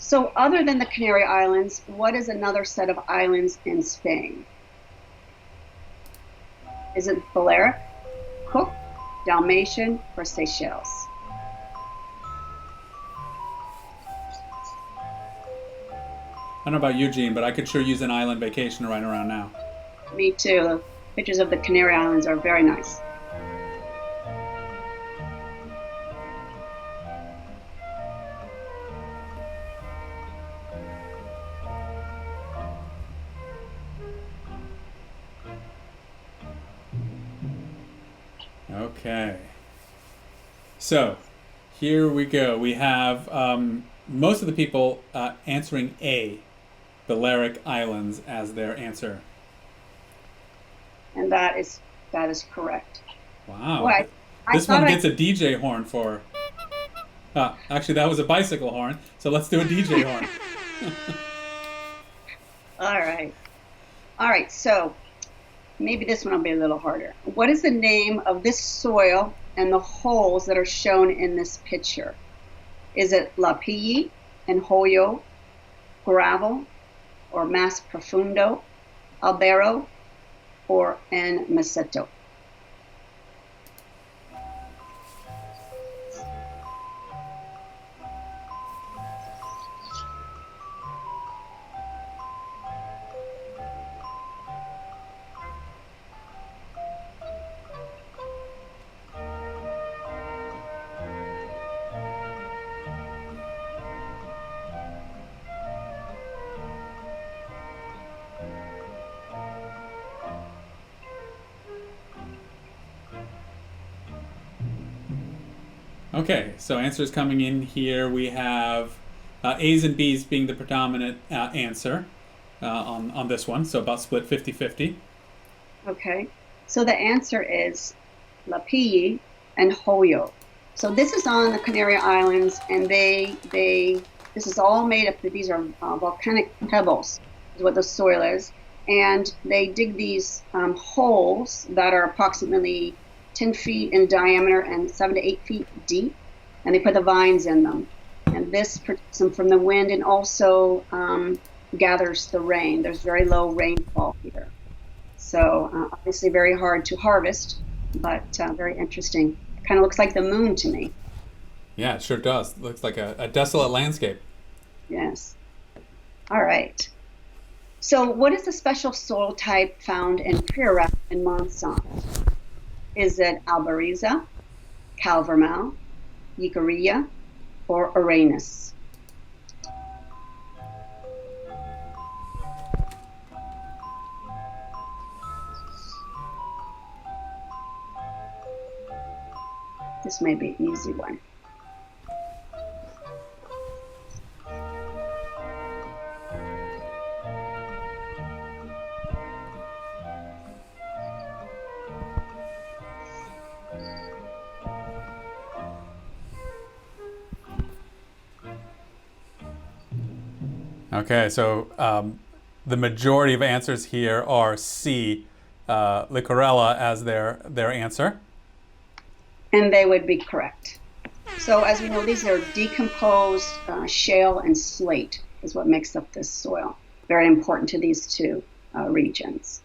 So other than the Canary Islands, what is another set of islands in Spain? Is it Balearic, Cook, Dalmatian, or Seychelles? I don't know about Eugene, but I could sure use an island vacation right around now. Me too. The pictures of the Canary Islands are very nice. Okay. So here we go. We have most of the people answering A, Balearic Islands, as their answer. And that is correct. Wow. Boy, I This one thought gets a DJ horn for. Actually, that was a bicycle horn, so let's do a DJ horn. All right. All right, so maybe this one will be a little harder. What is the name of this soil and the holes that are shown in this picture? Is it Lapilli and Hoyo, gravel, or Mas Profundo, Albero, or en Meseto? Okay, so answers coming in here. We have A's and B's being the predominant answer on this one, so about split 50-50. Okay, so the answer is Lapilli and Hoyo. So this is on the Canary Islands, and this is all made up. These are volcanic pebbles, is what the soil is, and they dig these holes that are approximately 10 feet in diameter and 7 to 8 feet deep, and they put the vines in them. And this protects them from the wind and also gathers the rain. There's very low rainfall here. So obviously very hard to harvest, but very interesting. Kind of looks like the moon to me. Yeah, it sure does. Looks like a desolate landscape. Yes. All right. So what is the special soil type found in Priorat and Monsanto? Is it Albariza, Calvermal, Yicarilla, or Aranus? This may be an easy one. Okay, so the majority of answers here are C, Licorella, as their answer. And they would be correct. So as we know, these are decomposed shale and slate is what makes up this soil. Very important to these two regions.